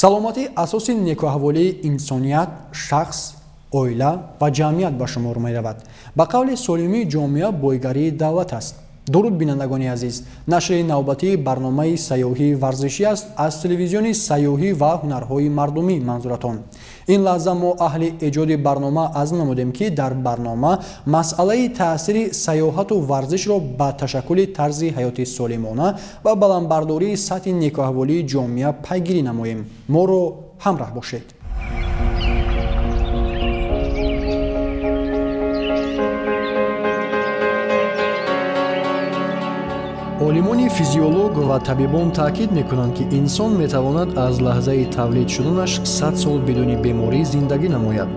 саломатӣ асоси некӯҳаволии инсоният, шахс, оила ва ҷамъият ба шумор меравад. Ба қавли солимии ҷомеа бойгарии давлат аст. дуруд бинандагони азиз, нашри навбатии барномаи сайёҳии варзишӣ аст аз телевизиони сайёҳӣ ва ҳунарҳои мардумӣ манзуратон. ин лаҳза мо аҳли эҷоди барнома азм намудем ки дар барнома масъалаи таъсири сайёҳату варзишро ба ташаккули тарзи ҳаёти солимона ва баландбардории сатҳи некӯҳаволии ҷомеа пайгирӣ намоем. моро ҳамроҳ бошед. олимони физиолог ва табибон таъкид мекунанд ки инсон метавонад аз лаҳзаи тавлид шуданаш 100 сол бидуни беморӣ зиндагӣ намояд.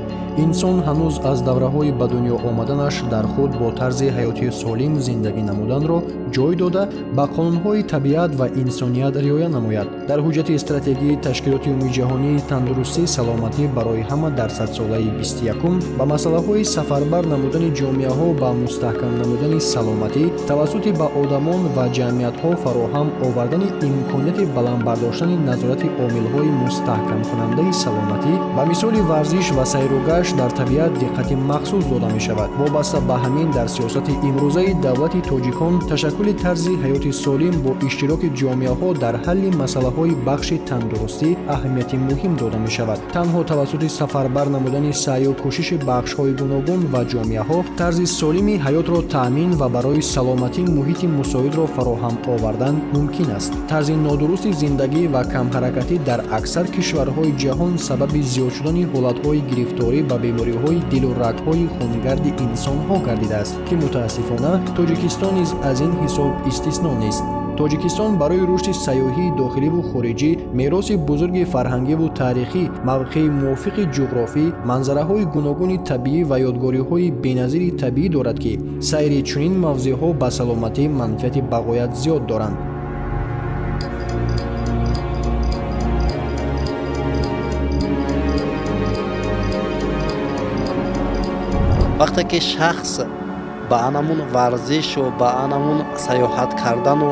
инсон ҳанӯз аз давраҳои ба дунё омаданаш дар худ бо тарзи ҳаёти солим зиндагӣ намуданро ҷой дода ба қонунҳои табиат ва инсоният риоя намояд. дар ҳуҷҷати стратегияи ташкилоти умумии ҷаҳонии тандурустӣ саломатӣ барои ҳама дар садсолаи 21 ба масъалаҳои сафарбар намудани ҷомеаҳо ба мустаҳкам намудани саломатӣ тавассути ба одамон ва ҷамъиятҳо фароҳам овардани имконияти баланд бардоштани назорати омилҳои мустаҳкамкунандаи саломатӣ ба мисоли варзиш ва сайругашт дар табиат диққати махсус дода мешавад. вобаста ба ҳамин дар сиёсати имрӯзаи давлати тоҷикон ташаккули тарзи ҳаёти солим бо иштироки ҷомеаҳо дар ҳалли масъалаҳои бахши тандурустӣ аҳамияти муҳим дода мешавад. танҳо тавассути сафарбар намудани саъю кӯшиши бахшҳои гуногун ва ҷомеаҳо тарзи солими ҳаётро таъмин ва барои саломатӣ муҳити мусоидро фароҳам овардан мумкин аст. тарзи нодурусти зиндагӣ ва камҳаракатӣ дар аксар кишварҳои ҷаҳон сабаби зиёд шудани ҳолатҳои гирифторӣ ба бемориҳои дилу рагҳои хунгарди инсонҳо гардидааст ки мутаассифона тоҷикистон низ аз ин ҳисоб истисно нест. тоҷикистон барои рушди сайёҳии дохиливу хориҷӣ мероси бузурги фарҳангиву таърихӣ, мавқеи мувофиқи ҷуғрофӣ, манзараҳои гуногуни табиӣ ва ёдгориҳои беназири табиӣ дорад ки сайри чунин мавзеъҳо ба саломатӣ манфиати бағоят зиёд доранд. вақте ки шахс ба анамун варзишу ба анамун сайёҳат кардану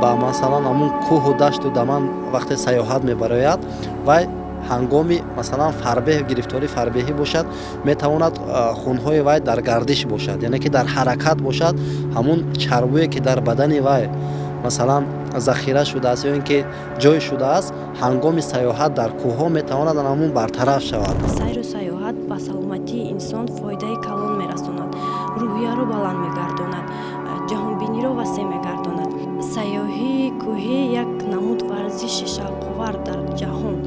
ба масалан амун кӯҳу дашту даман вақте сайёҳат мебарояд вай ҳангоми масалан фарбеҳ гирифтори фарбеҳӣ бошад метавонад хунҳои вай дар гардиш бошад, яъне ки дар ҳаракат бошад. ҳамун чарбуе ки дар бадани вай масалан захира шудааст ё ин ки ҷой шудааст ҳангоми сайёҳат дар кӯҳҳо метавонад анамун бартараф шавад. сайру сайёҳат ба саломатии инсон фоидаи калон мерасонад, рӯҳияро баланд мегардонад, ҷаҳонбиниро васеъ мегардонад. сайёҳии кӯҳӣ як намуд варзиши шавқовар дар ҷаҳон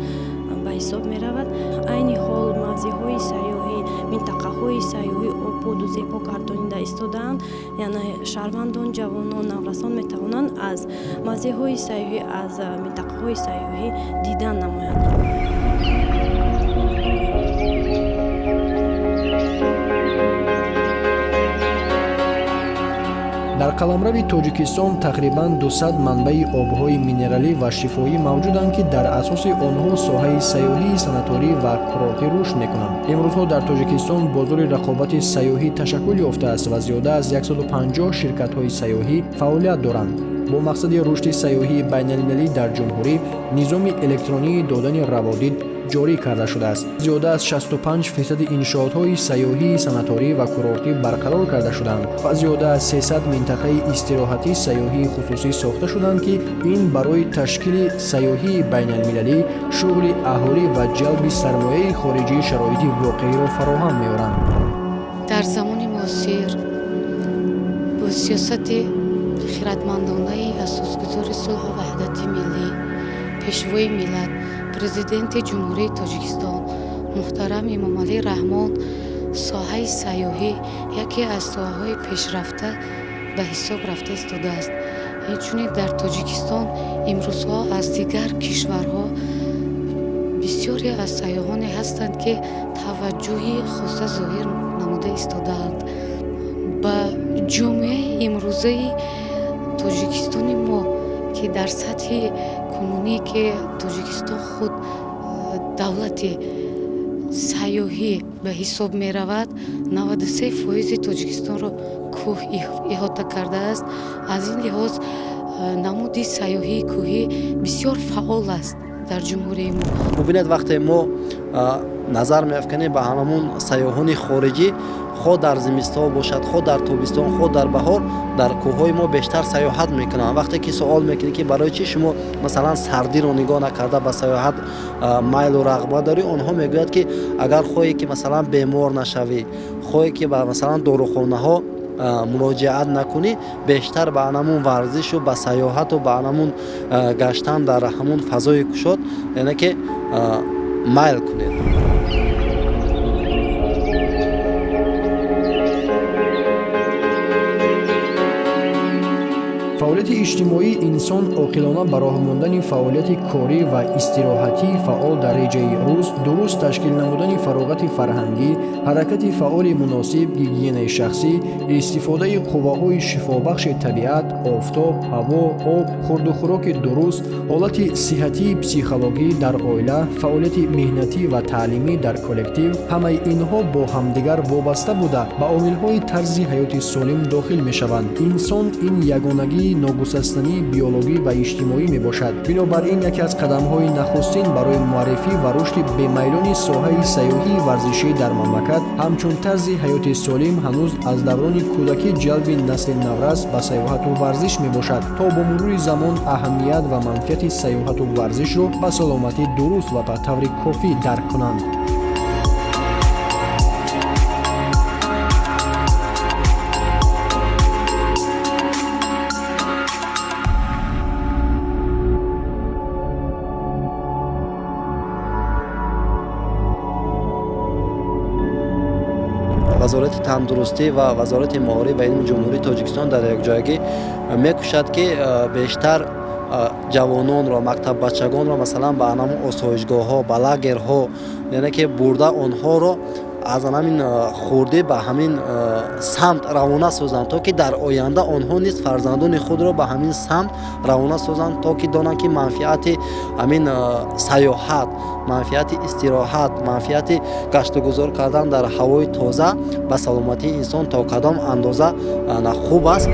ба ҳисоб меравад. айни ҳол мавзеъҳои сайёҳӣ, минтақаҳои сайёҳӣ ободу зебо гардонида истодаанд, яъне шаҳрвандон, ҷавонон, наврасон метавонанд аз мавзеъҳои сайёҳӣ, аз минтақаҳои сайёҳӣ дидан намоянд. дар қаламрави тоҷикистон тақрибан 200 манбаи обҳои минералӣ ва шифоӣ мавҷуданд ки дар асоси онҳо соҳаи сайёҳии санаторӣ ва курортӣ рушд мекунанд. имрӯзҳо дар тоҷикистон бозори рақобати сайёҳӣ ташаккул ёфтааст ва зиёда аз 150 ширкатҳои сайёҳӣ фаъолият доранд. бо мақсади рушди сайёҳии байналмилалӣ дар ҷумҳурӣ низоми электронии додани раводид ҷорӣ карда шудааст. зиёда аз 65% иншоотҳои сайёҳии санаторӣ ва курортӣ барқарор карда шуданд ва зиёда аз 300 минтақаи истироҳатӣ сайёҳии хусусӣ сохта шуданд ки ин барои ташкили сайёҳии байналмилалӣ, шуғли аҳолӣ ва ҷалби сармояи хориҷӣ шароити воқеиро фароҳам меоранд. дар замони муосир бо сиёсати хиратмандонаи асосгузори сулҳу ваҳдати миллӣ, пешвои миллат, президенти ҷумҳурии тоҷикистон муҳтарам Эмомалӣ Раҳмон соҳаи сайёҳӣ яке аз соҳаҳои пешрафта ба ҳисоб рафта истодааст. инчунин дар тоҷикистон имрӯзҳо аз дигар кишварҳо бисёре аз сайёҳоне ҳастанд ки таваҷҷӯҳи хоса зоҳир намуда истодаанд. ба ҷомеаи имрӯзаи тоҷикистони мо ки дар сатҳи кунунӣ ки тоҷикистон худ давлати сайёҳӣ ба ҳисоб меравад, 93% тоҷикистонро кӯҳ иҳота кардааст. аз ин лиҳоз намуди сайёҳии кӯҳӣ бисёр фаъол аст. дар ҷумҳурии мо. мубинед вақте мо назар меафканем ба ҳамамун сайёҳони хориҷӣ, хо дар зимистон бошад, хо дар тобистон, хо дар баҳор, дар кӯҳҳои мо бештар сайёҳат мекунанд. Вақте ки суол мекунӣ ки барои чӣ шумо масалан сардиро нигоҳ накарда ба сайёҳат майлу рағбат дорӣ, онҳо мегӯяд ки агар хоҳе ки масалан бемор нашавӣ, хоҳе ки ба масалан дорухонаҳо муроҷиат накунӣ, бештар ба анамун варзишу ба сайёҳату ба анамун гаштан дар ҳамун фазои кушод яъне ки майл кунед. фаъолияти иҷтимоии инсон оқилона ба роҳ мондани фаъолияти корӣ ва истироҳатии фаъол дар реҷаи рӯз, дуруст ташкил намудани фароғати фарҳангӣ, ҳаракати фаъоли муносиб, гигиенаи шахсӣ, истифодаи қувваҳои шифобахши табиат, офтоб, ҳаво, об, хурдухӯроки дуруст, ҳолати сиҳатии психологӣ дар оила, фаъолияти меҳнатӣ ва таълимӣ дар коллектив, ҳамаи инҳо бо ҳамдигар вобаста буда ба омилҳои тарзи ҳаёти солим дохил мешаванд. Инсон ин ягонагии ногусастании биологӣ ва иҷтимоӣ мебошад. Бинобар ин яке аз қадамҳои нахустин барои муаррифӣ ва рушди бемайлони соҳаи сайёҳии варзишӣ дар мамлакат ҳамчун тарзи ҳаёти солим ҳанӯз аз даврони кӯдакӣ ҷалби насли наврас ба сайёҳату варзиш мебошад, то бо мурури замон аҳамият ва манфиати сайёҳату варзишро ба саломатӣ дуруст ва ба таври кофӣ дарк кунанд. вазорати тандурустӣ ва вазорати маориф ва илми ҷумҳурии тоҷикистон дар якҷоягӣ мекӯшад ки бештар ҷавононро, мактаббачагонро масалан ба анамун осоишгоҳҳо, ба лагерҳо яъне ки бурда онҳоро аз ҳамин хурдӣ ба ҳамин самт равона созанд, то ки дар оянда онҳо низ фарзандони худро ба ҳамин самт равона созанд, то ки донанд ки манфиати ҳамин сайёҳат, манфиати истироҳат, манфиати гаштугузор кардан дар ҳавои тоза ба саломатии инсон то кадом андоза хуб аст.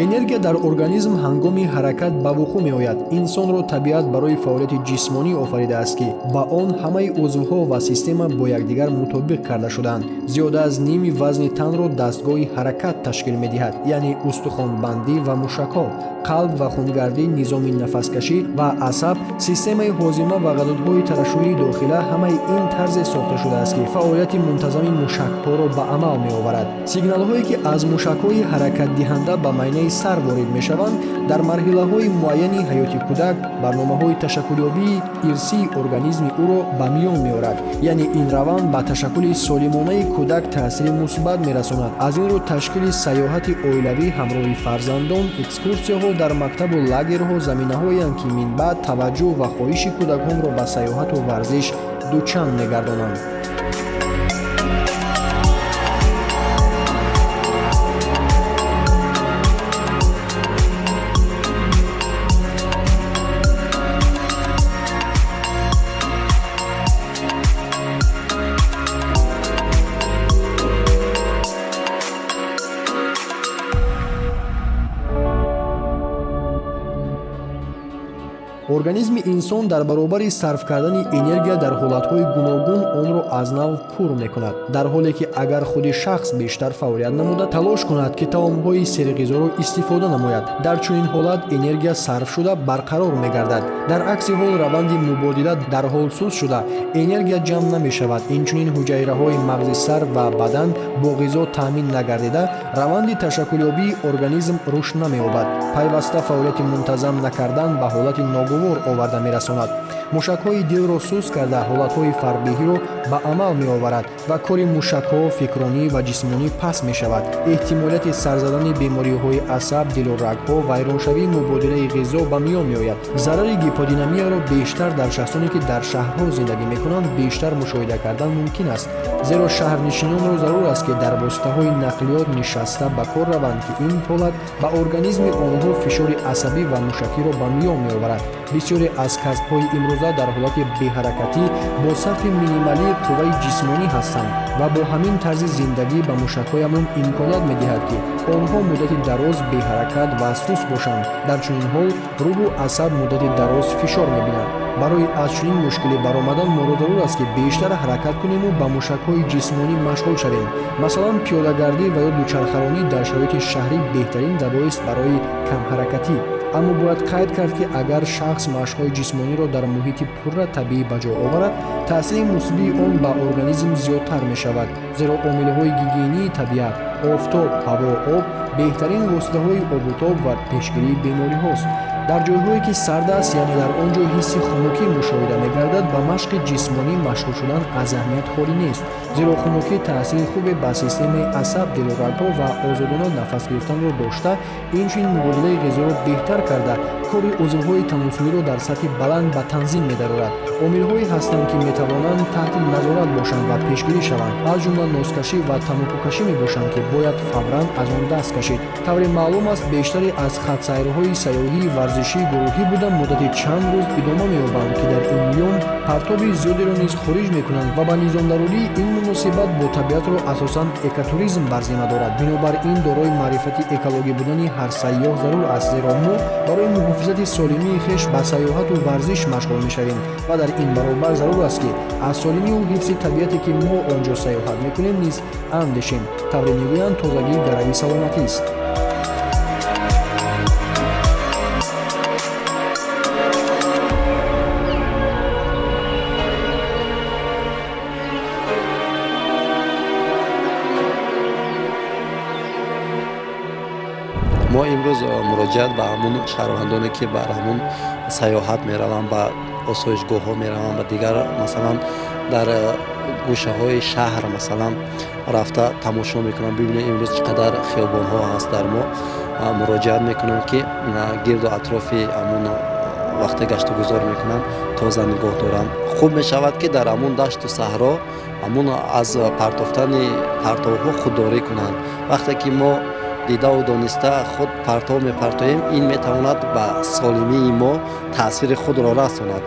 энергия дар организм ҳангоми ҳаракат ба вуқӯъ меояд. Инсонро табиат барои фаъолияти ҷисмонӣ офаридааст ки ба он ҳамаи узвҳо ва система бо якдигар мутобиқ карда шудаанд. зиёда аз ними вазни танро дастгоҳи ҳаракат ташкил медиҳад, яъне устухонбандӣ ва мушакҳо, қалб ва хунгардӣ, низоми нафаскашӣ ва асаб, системаи ҳозима ва ғадудҳои тарашуҳии дохила. ҳамаи ин тарзе сохта шудааст ки фаъолияти мунтазами мушакҳоро ба амал меоварад. сигналҳое ки аз мушакҳои ҳаракатдиҳанда ба майнаи сар ворид мешаванд, дар марҳилаҳои муайяни ҳаёти кӯдак барномаҳои ташаккулёбии ирсии организми ӯро ба миён меорад, яъне ин раванд ба ташаккули солимонаи кӯдак таъсири мусбат мерасонад. аз ин рӯ ташкили сайёҳати оилавӣ ҳамроҳи фарзандон, экскурсияҳо дар мактабу лагерҳо заминаҳоеанд ки минбаъд таваҷҷӯҳ ва хоҳиши кӯдаконро ба сайёҳату варзиш дучанд мегардонанд. организми инсон дар баробари сарф кардани энергия дар ҳолатҳои гуногун онро аз нав пур мекунад, дар ҳоле ки агар худи шахс бештар фаъолият намуда талош кунад ки таомҳои серғизоро истифода намояд, дар чунин ҳолат энергия сарф шуда барқарор мегардад. дар акси ҳол раванди мубодила дар ҳол суст шуда энергия ҷамъ намешавад. инчунин ҳуҷайраҳои мағзи сар ва бадан бо ғизо таъмин нагардида раванди ташаккулёбии организм рушд намеёбад. пайваста фаъолияти мунтазам накардан ба ҳолати ногувор оварда мерасонад. мушакҳои дилро суст карда ҳолатҳои фарбеҳиро ба амал меоварад ва кори мушакҳо фикронӣ ва ҷисмонӣ паст мешавад. эҳтимолияти сар задани бемориҳои асаб, дилу рагҳо, вайроншавии мубодилаи ғизо ба миён меояд. зарари гиподинамияро бештар дар шахсоне ки дар шаҳрҳо зиндагӣ мекунанд бештар мушоҳида кардан мумкин аст, зеро шаҳрнишинонро зарур аст ки дар воситаҳои нақлиёт нишаста ба кор раванд ки ин ҳолат ба организми онҳо фишори асабӣ ва мушакиро ба миён меоварад. бисёре аз касбҳои имрӯз рӯза дар ҳолати беҳаракатӣ бо сарфи минималии қувваи ҷисмонӣ ҳастанд ва бо ҳамин тарзи зиндагӣ ба мушакҳоямон имконият медиҳад ки онҳо муддати дароз беҳаракат ва суст бошанд. дар чунин ҳол рӯҳу асаб муддати дароз фишор мебинанд. барои аз чунин мушкилӣ баромадан моро зарур аст ки бештар ҳаракат кунему ба мушакҳои ҷисмонӣ машғул шавем. масалан пиёдагардӣ ва ё дучархаронӣ дар шароити шаҳрӣ беҳтарин давоест барои камҳаракатӣ. аммо бояд қайд кард ки агар шахс машқҳои ҷисмониро дар муҳити пурра табиӣ ба ҷо оварад, таъсири мусбии он ба организм зиёдтар мешавад, зеро омилҳои гигиении табиат, офтоб, ҳаво, об беҳтарин воситаҳои обутоб ва пешгирии бемориҳост. дар ҷойҳое ки сард аст, яъне дар он ҷо ҳисси хунукӣ мушоҳида мегардад, ба машқи ҷисмонӣ машғул шудан аз аҳамият холӣ нест, зеро хунукӣ таъсири хубе ба системаи асаб, дилу рагҳо ва озодона нафас гирифтанро дошта, инчунин мубодилаи ғизоро беҳтар карда, кори узвҳои таносулиро дар сатҳи баланд ба танзим медарорад. омилҳое ҳастанд ки метавонанд таҳти назорат бошанд ва пешгирӣ шаванд, аз ҷумла нозкашӣ ва тамокӯкашӣ мебошанд ки бояд фавран аз он даст кашид. тавре маълум аст, бештаре аз хатсайрҳои сайёҳии варзишии гурӯҳӣ буда муддати чанд рӯз идома меёбанд, ки дар ин миён партоби зиёдеро низ хориҷ мекунанд ва ба низомдарории ин муносибат бо табиатро асосан экотуризм бар зимма дорад. бинобар ин дорои маърифати экологӣ будани ҳар сайёҳ зарур аст, зеро мо барои муҳофизати солимии хеш ба сайёҳату варзиш машғул мешавем ва дар ин баробар зарур аст ки аз солимию ҳифзи табиате ки мо он ҷо сайёҳат мекунем низ андешем. тавре мегӯянд, тозагӣ дараи саломатист. мо имрӯз муроҷиат ба ҳамун шаҳрвандоне ки бар ҳамун сайёҳат мераванд, ба осоишгоҳҳо мераванд, ба дигар масалан дар гӯшаҳои шаҳр масалан рафта тамошо мекунанд, бибинед имрӯз чӣ қадар хиёбонҳо ҳаст. дар мо муроҷиат мекунанд ки гирду атрофи ҳамун вақте гашту гузор мекунанд, тоза нигоҳ доранд. хуб мешавад ки дар ҳамун дашту саҳро ҳамун аз партофтани партовҳо худдорӣ кунанд. вақте ки мо дидаву дониста худ партов мепартоем, ин метавонад ба солимии мо таъсири худро расонад.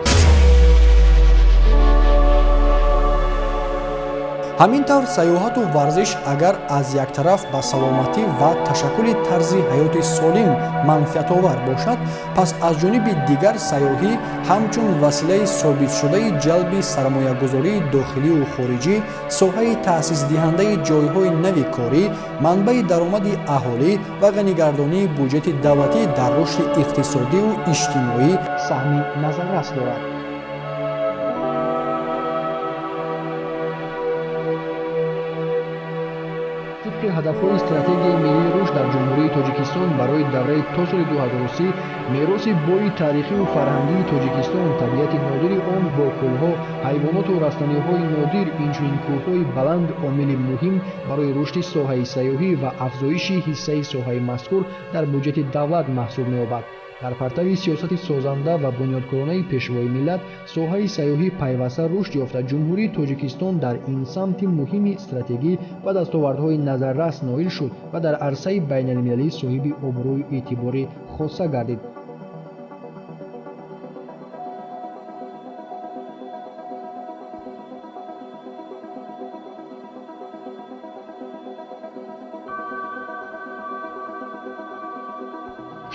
ҳамин тавр сайёҳату варзиш агар аз як тараф ба саломатӣ ва ташаккули тарзи ҳаёти солим манфиатовар бошад, пас аз ҷониби дигар сайёҳӣ ҳамчун василаи собитшудаи ҷалби сармоягузории дохилию хориҷӣ, соҳаи таъсисдиҳандаи ҷойҳои нави корӣ, манбаи даромади аҳолӣ ва ғанигардонии буҷети давлатӣ дар рушди иқтисодию иҷтимоӣ саҳми назаррас дорад. طبق هدفهای استراتژی ملی رشد در جمهوری تاجیکستان برای دوره تا سال 2030 میراث بوی تاریخی و فرهنگی تاجیکستان، طبیعت نادر آن با گلها، حیوانات و رستنیهای نادر، اینچنین کوههای بلند عامل مهم برای رشد ساحه سیاحی و افزایش حصه ساحه مذکور در بودجه دولت محسوب می‌یابد. در پرتو سیاست سازنده و بنیادگرانه پیشوای ملت، ساحه سیاحی پیوسته رشد یافته. جمهوری تاجیکستان در این سمت مهم استراتژی و دستاوردهای نظررس نائل شد و در عرصه بین المللی صاحب ابروی اعتباری خاصه گردید.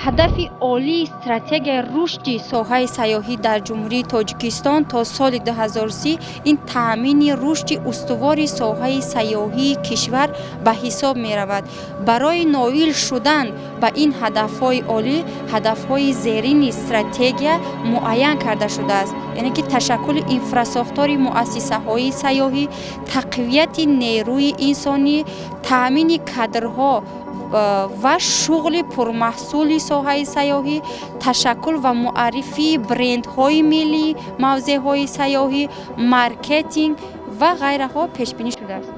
ҳадафи олии стратегияи рушди соҳаи сайёҳӣ дар ҷумҳурии тоҷикистон то соли 2030 ин таъмини рушди устувори соҳаи сайёҳии кишвар ба ҳисоб меравад. барои ноил шудан ба ин ҳадафҳои олӣ, ҳадафҳои зерини стратегия муайян карда шудааст, яъне ки ташаккули инфрасохтори муассисаҳои сайёҳӣ, тақвияти нерӯи инсонӣ, таъмини кадрҳо ва шуғли пурмаҳсули соҳаи сайёҳӣ, ташаккул ва муаррифии брендҳои миллӣ, мавзеъҳои сайёҳӣ, маркетинг ва ғайраҳо пешбинӣ шудааст.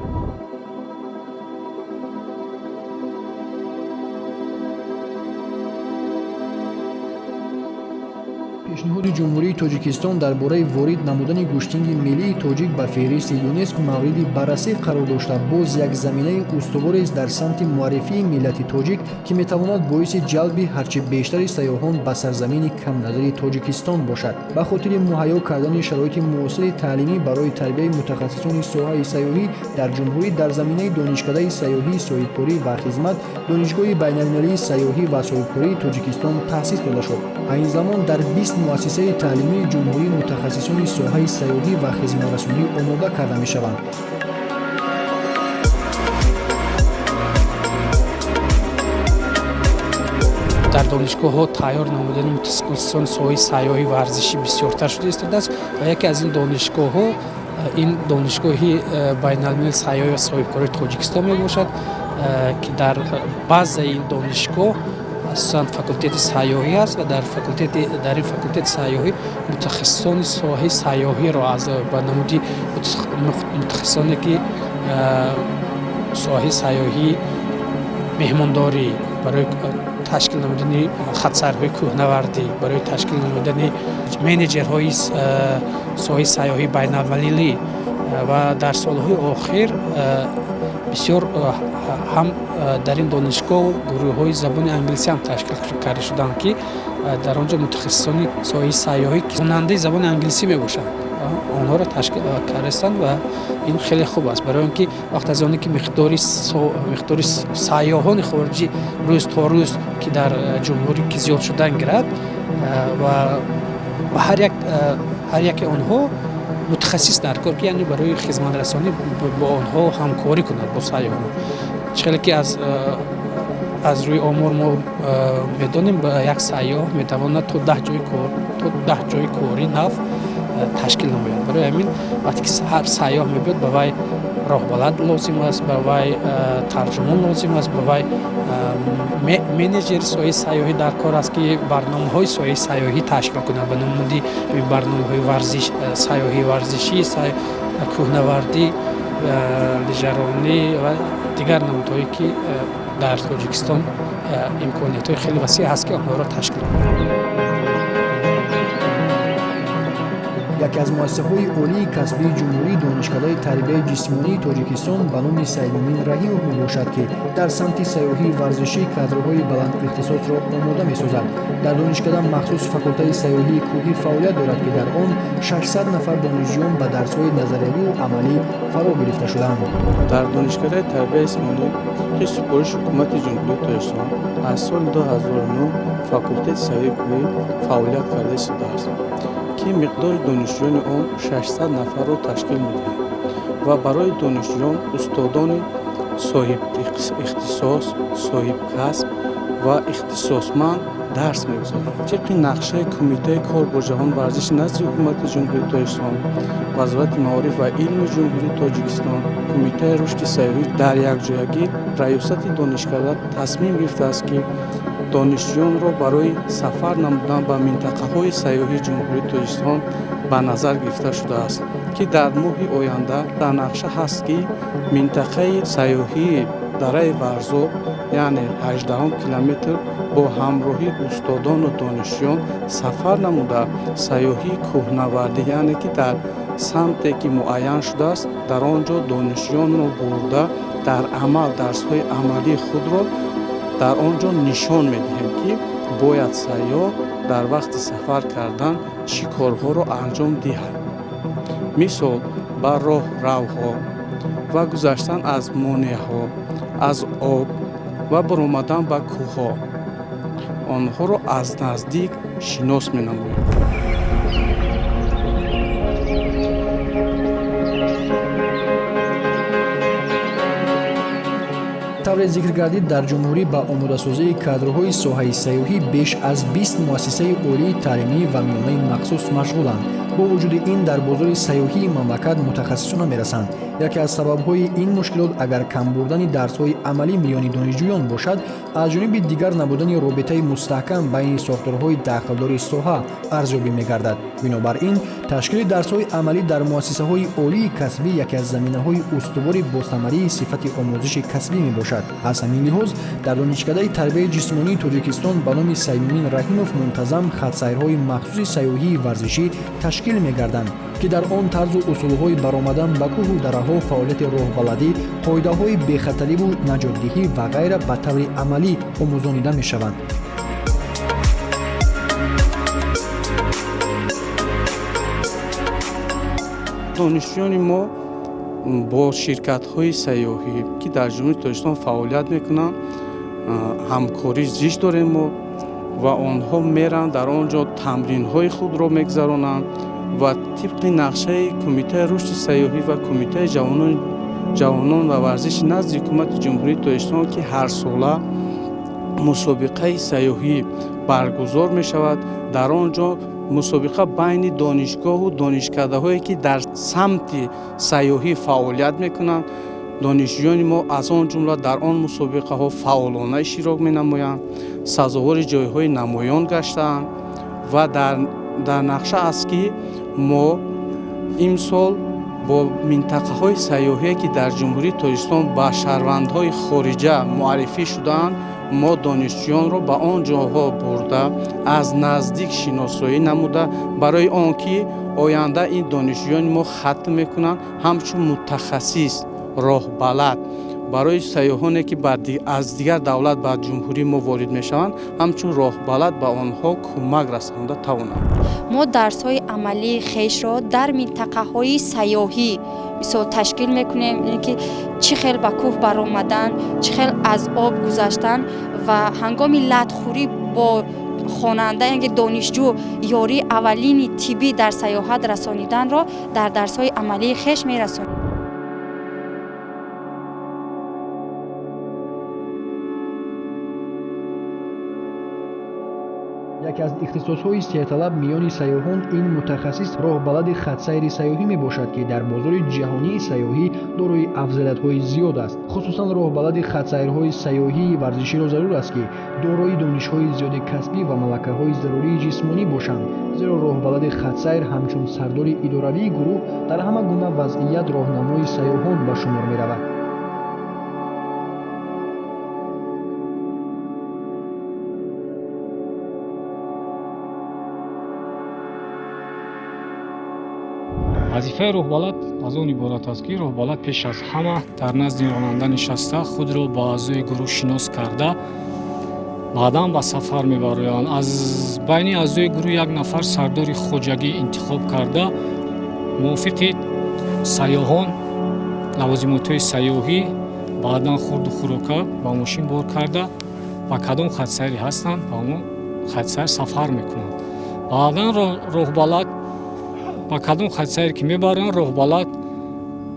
пешниҳоди ҷумҳурии тоҷикистон дар бораи ворид намудани гӯштинги миллии тоҷик ба феҳристи юнеско мавриди баррасӣ қарор дошта боз як заминаи устуворест дар самти муаррифии миллати тоҷик ки метавонад боиси ҷалби ҳарчи бештари сайёҳон ба сарзамини камназари тоҷикистон бошад. ба хотири муҳайё кардани шароити муосири таълимӣ барои тарбияи мутахассисони соҳаи сайёҳӣ дар ҷумҳурӣ дар заминаи донишкадаи сайёҳӣ, соҳибкорӣ ва хизмат донишгоҳи байналмилалии сайёҳӣ ва соҳибкории тоҷикистон таъсис дода шуд. айни замон дар 20 муассисаи таълимии ҷумҳурӣ мутахассисони соҳаи сайёҳӣ ва хизматрасонӣ омода карда мешаванд. дар донишгоҳҳо тайёр намудани мутахассисони соҳаи сайёҳӣ варзишӣ бисёртар шуда истодааст ва яке аз ин донишгоҳҳо ин донишгоҳи байналмилали сайёҳӣ ва соҳибкории тоҷикистон мебошад ки дар базаи ин донишгоҳ асосан факултети сайёҳӣ аст ва дар ин факултети сайёҳӣ мутахассисони соҳаи сайёҳиро аз ба намуди мутахассисоне ки соҳаи сайёҳӣ меҳмондорӣ барои ташкил намудани хатсайрҳои кӯҳнавардӣ, барои ташкил намудани менеҷерҳои соҳаи сайёҳии байналмилалӣ ва дар солҳои охир бисёр ҳам дар ин донишгоҳ гурӯҳҳои забони англисӣ ҳам ташкил карда шуданд ки дар он ҷо мутахассисони соҳаи сайёҳӣ ки хонандаи забони англисӣ мебошанд онҳоро ташкил кардастанд ва ин хеле хуб аст барои он ки вақт аз оне ки миқдори сайёҳони хориҷӣ рӯз то рӯз ки дар ҷумҳурӣ ки зиёд шудан гирад ва ҳар яке онҳо мутахассис дар кор ки яъне барои хизматрасонӣ бо онҳо ҳамкорӣ кунад бо сайёҳон чхеле ки аз рӯи омор мо медонем як сайёҳ метавонад то 10 ҷойи кори нав ташкил намояд. барои ҳамин вақте ки ҳар сайёҳ мебиёд ба вай роҳбалад лозим аст, ба вай тарҷумон лозим аст, ба вай менеҷери соҳаи сайёҳӣ дар кор аст ки барномаҳои соҳаи сайёҳӣ ташкил кунад ба намуди барномаҳои сайёҳии варзишӣ, кӯҳнавардӣ, лижаронӣ ва дигар намудҳое ки дар тоҷикистон имкониятҳои хеле васеъ ҳаст ки онҳоро ташкил кунад. яке аз муассисаҳои олии касбии ҷумҳурии донишкадаи тарбияи ҷисмонии тоҷикистон ба номи Сайдуллин Раҳимов мебошад ки дар самти сайёҳии варзишӣ кадрҳои баландихтисосро омода месозад. дар донишкада махсус факултаи сайёҳии кӯҳӣ фаъолият дорад ки дар он 600 нафар донишҷӯён ба дарсҳои назариявию амалӣ фаро гирифта шуданд. дар донишкадаи тарбияи исмонӣ ки супориши ҳукумати ҷумҳурии тоҷикистон аз соли 2009 факултаи сайёҳии кӯҳӣ фаъолият карда истодааст ки миқдори донишҷӯёни он 600 нафарро ташкил медиҳад ва барои донишҷӯён устодони соҳибихтисос, соҳибкасб ва ихтисосманд дарс мегузорад. тибқи нақшаи кумитаи кор бо ҷаҳон варзиши назди ҳукумати ҷумҳурии тоҷикистон, вазорати маориф ва илми ҷумҳурии тоҷикистон, кумитаи рушди сайёҳӣ дар якҷоягӣ раёсати донишкада тасмим гирифтааст ки донишҷӯёнро барои сафар намудан ба минтақаҳои сайёҳии ҷумҳурии тоҷикистон ба назар гирифта шудааст ки дар моҳи оянда дар нақша ҳаст ки минтақаи сайёҳии дараи варзоб яъне 18 километр бо ҳамроҳи устодону донишҷӯён сафар намуда сайёҳии кӯҳнавардӣ яъне ки дар самте ки муайян шудааст дар он ҷо донишҷӯёнро бурда дар амал дарсҳои амалии худро дар он ҷо нишон медиҳем ки бояд сайёҳ дар вақти сафар кардан чӣ корҳоро анҷом диҳад. мисол ба роҳравҳо ва гузаштан аз монеҳо, аз об ва баромадан ба кӯҳҳо онҳоро аз наздик шинос менамояд. тавре зикр гардид дар ҷумҳурӣ ба омодасозии кадрҳои соҳаи сайёҳӣ беш аз 20 муассисаи олии таълимӣ ва миёнаи махсус машғуланд. бо вуҷуди ин дар бозори сайёҳии мамлакат мутахассисона мерасанд. яке аз сабабҳои ин мушкилот агар кам бурдани дарсҳои амалӣ миёни донишҷӯён бошад, аз ҷониби дигар набудани робитаи мустаҳкам байни сохторҳои дахлдори соҳа арзёбӣ мегардад. бинобар ин ташкили дарсҳои амалӣ дар муассисаҳои олии касбӣ яке аз заминаҳои устувори бостамарии сифати омӯзиши касбӣ мебошад. аз ҳамин лиҳоз дар донишкадаи тарбияи ҷисмонии тоҷикистон ба номи Саймин Раҳимов мунтазам хатсайрҳои махсуси сайёҳии варзишӣ ташкил мегарданд, ки дар он тарзу усулҳои баромадан ба кӯҳу дараҳо, фаъолияти роҳбаладӣ, қоидаҳои бехатариву наҷотдиҳӣ ва ғайра ба таври амалӣ омӯзонида мешаванд. донишҷӯёни мо бо ширкатҳои сайёҳӣ ки дар ҷумҳурии Тоҷикистон фаъолият мекунанд ҳамкорӣ зишт дорем мо ва онҳо меранд дар он ҷо тамринҳои худро мегзаронанд ва тибқи нақшаи кумитаи рушди сайёҳӣ ва кумитаи ҷавонон ва варзиши назди ҳукумати ҷумҳурии Тоҷикистон ки ҳарсола мусобиқаи сайёҳӣ баргузор мешавад. дар он ҷо мусобиқа байни донишгоҳу донишкадаҳое ки дар самти сайёҳӣ фаъолият мекунанд. донишҷӯёни мо аз он ҷумла дар он мусобиқаҳо фаъолона иштирок менамоянд, сазовори ҷойҳои намоён гаштаанд ва дар нақша аст ки мо имсол бо минтақаҳои сайёҳие ки дар ҷумҳурии Тоҷикистон ба шаҳрвандҳои хориҷа муаррифӣ шудаанд, мо донишҷӯёнро ба он ҷоҳо бурда аз наздик шиносоӣ намуда барои он ки оянда ин донишҷӯёни мо хатм мекунанд ҳамчун мутахассис роҳбалад барои сайёҳоне ки аз дигар давлат ба ҷумҳурии мо ворид мешаванд ҳамчун роҳбалад ба онҳо кӯмак расонда тавонанд. мо дарсҳои амалии хешро дар минтақаҳои сайёҳӣ мисол ташкил мекунем, ки чӣ хел ба кӯҳ баромадан, чӣ хел аз об гузаштан ва ҳангоми латхӯрӣ бо хонанда яки донишҷӯ ёрии аввалини тиббӣ дар сайёҳат расониданро дар дарсҳои амалии хеш мерасонем. яке аз ихтисосҳои серталаб миёни сайёҳон ин мутахассис роҳбалади хатсайри сайёҳӣ мебошад, ки дар бозори ҷаҳонии сайёҳӣ дорои афзалиятҳои зиёд аст. хусусан роҳбалади хатсайрҳои сайёҳии варзиширо зарур аст, ки дорои донишҳои зиёди касбӣ ва малакаҳои зарурии ҷисмонӣ бошанд, зеро роҳбалади хатсайр ҳамчун сардори идоравии гурӯҳ дар ҳама гуна вазъият роҳнамои сайёҳон ба шумор меравад. вазифаи роҳбалад аз он иборат аст ки роҳбалад пеш аз ҳама дар назди ронанда нишаста худро ба аъзои гурӯҳ шинос карда баъдан ба сафар мебароянд. аз байни аъзои гурӯҳ як нафар сардори хоҷагӣ интихоб карда мувофиқи сайёҳон лавозимотҳои сайёҳӣ баъдан хурду хӯрока ба мошин бор карда ба кадом хатсайре ҳастанд ба он хатсайр сафар мекунанд. баъдан роҳбалад ба кадом хатсайре ки мебаранд, роҳбалад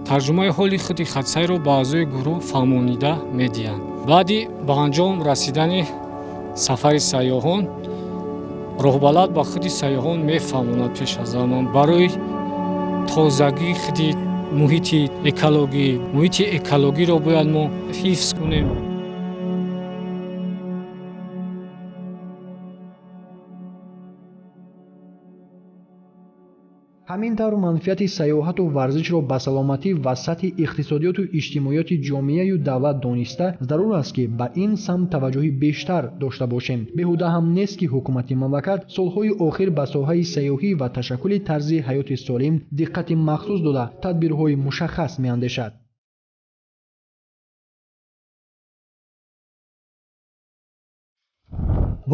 тарҷумаи ҳоли худи хатсайрро ба аъзои гурӯҳ фаҳмонида медиҳанд. баъди ба анҷом расидани сафари сайёҳон роҳбалад ба худи сайёҳон мефаҳмонад пеш аз ҳама барои тозагии худи муҳити экологиро бояд мо ҳифз кунем. ҳамин тавр манфиати сайёҳату варзишро ба саломатӣ ва сатҳи иқтисодиёту иҷтимоиёти ҷомеаю давлат дониста зарур аст ки ба ин самт таваҷҷӯҳи бештар дошта бошем. беҳуда ҳам нест ки ҳукумати мамлакат солҳои охир ба соҳаи сайёҳӣ ва ташаккули тарзи ҳаёти солим диққати махсус дода тадбирҳои мушаххас меандешад.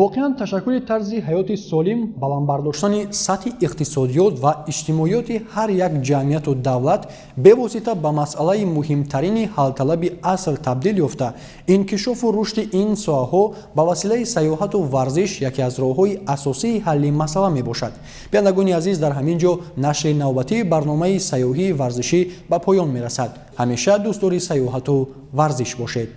воқеан ташаккули тарзи ҳаёти солим баландбардоштани сатҳи иқтисодиёт ва иҷтимоиёти ҳар як ҷамъияту давлат бевосита ба масъалаи муҳимтарини ҳалталаби аср табдил ёфта, инкишофу рушди ин соҳаҳо ба василаи сайёҳату варзиш яке аз роҳҳои асосии ҳалли масъала мебошад. бинандагони азиз, дар ҳамин ҷо нашри навбатии барномаи сайёҳии варзишӣ ба поён мерасад. ҳамеша дӯстдори сайёҳату варзиш бошед.